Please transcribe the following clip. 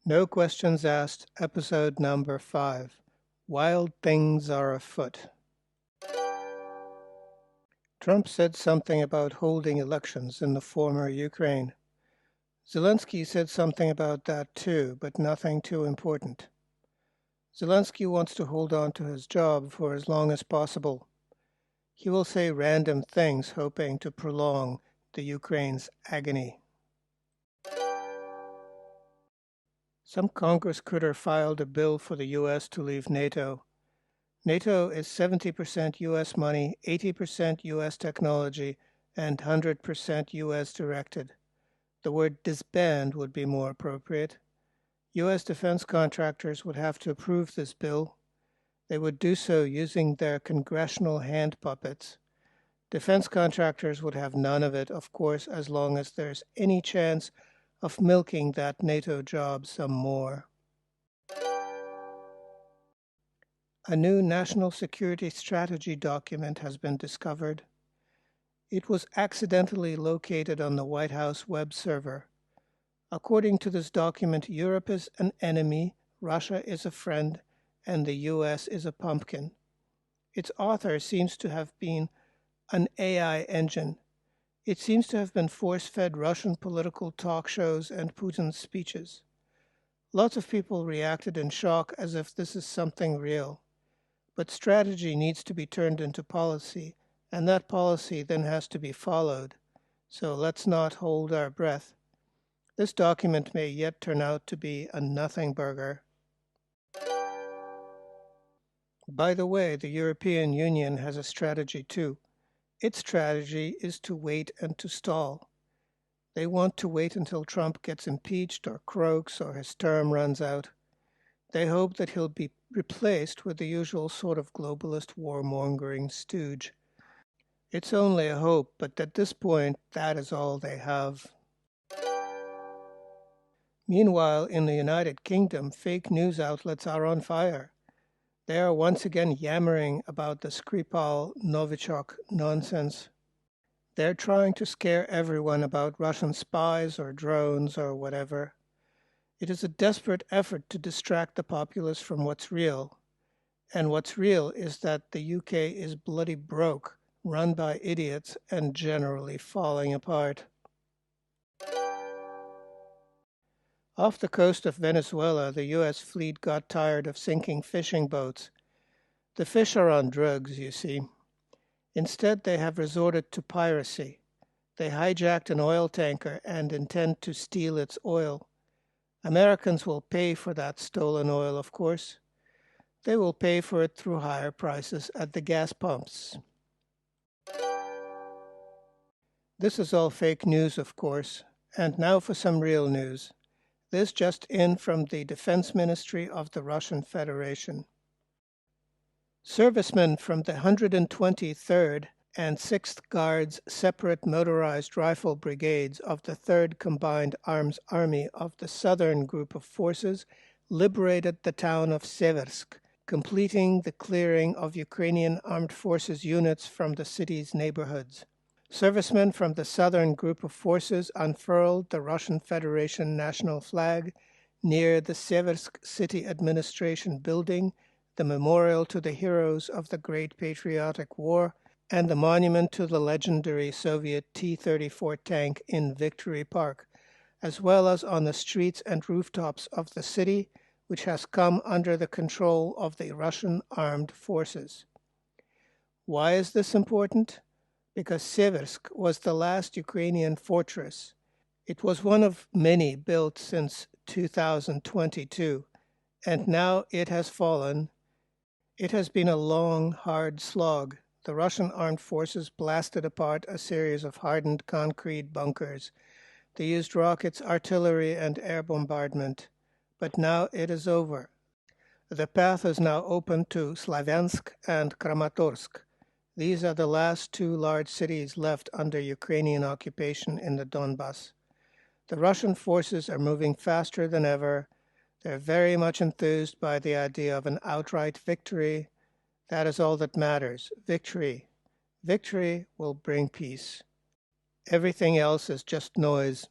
No Questions Asked, episode number 5. Wild Things Are Afoot. Trump said something about holding elections in the former Ukraine. Zelensky said something about that too, but nothing too important. Zelensky wants to hold on to his job for as long as possible. He will say random things hoping to prolong the Ukraine's agony. Some Congress critter filed a bill for the U.S. to leave NATO. NATO is 70% U.S. money, 80% U.S. technology, and 100% U.S. directed. The word disband would be more appropriate. U.S. defense contractors would have to approve this bill. They would do so using their congressional hand puppets. Defense contractors would have none of it, of course, as long as there's any chance of milking that NATO job some more. A new national security strategy document has been discovered. It was accidentally located on the White House web server. According to this document, Europe is an enemy, Russia is a friend, and the US is a pumpkin. Its author seems to have been an AI engine. It seems to have been force-fed Russian political talk shows and Putin's speeches. Lots of people reacted in shock as if this is something real. But strategy needs to be turned into policy, and that policy then has to be followed. So let's not hold our breath. This document may yet turn out to be a nothing burger. By the way, the European Union has a strategy too. Its strategy is to wait and to stall. They want to wait until Trump gets impeached or croaks or his term runs out. They hope that he'll be replaced with the usual sort of globalist warmongering stooge. It's only a hope, but at this point, that is all they have. Meanwhile, in the United Kingdom, fake news outlets are on fire. They are once again yammering about the Skripal Novichok nonsense. They're trying to scare everyone about Russian spies or drones or whatever. It is a desperate effort to distract the populace from what's real. And what's real is that the UK is bloody broke, run by idiots, and generally falling apart. Off the coast of Venezuela, the US fleet got tired of sinking fishing boats. The fish are on drugs, you see. Instead, they have resorted to piracy. They hijacked an oil tanker and intend to steal its oil. Americans will pay for that stolen oil, of course. They will pay for it through higher prices at the gas pumps. This is all fake news, of course. And now for some real news. This just in from the Defense Ministry of the Russian Federation. Servicemen from the 123rd and 6th Guards separate motorized rifle brigades of the 3rd Combined Arms Army of the Southern Group of Forces liberated the town of Seversk, completing the clearing of Ukrainian Armed Forces units from the city's neighborhoods. Servicemen from the Southern Group of Forces unfurled the Russian Federation national flag near the Seversk City Administration Building, the memorial to the heroes of the Great Patriotic War, and the monument to the legendary Soviet T-34 tank in Victory Park, as well as on the streets and rooftops of the city, which has come under the control of the Russian armed forces. Why is this important? Because Seversk was the last Ukrainian fortress. It was one of many built since 2022, and now it has fallen. It has been a long, hard slog. The Russian armed forces blasted apart a series of hardened concrete bunkers. They used rockets, artillery, and air bombardment. But now it is over. The path is now open to Slavyansk and Kramatorsk. These are the last two large cities left under Ukrainian occupation in the Donbas. The Russian forces are moving faster than ever. They're very much enthused by the idea of an outright victory. That is all that matters. Victory. Victory will bring peace. Everything else is just noise.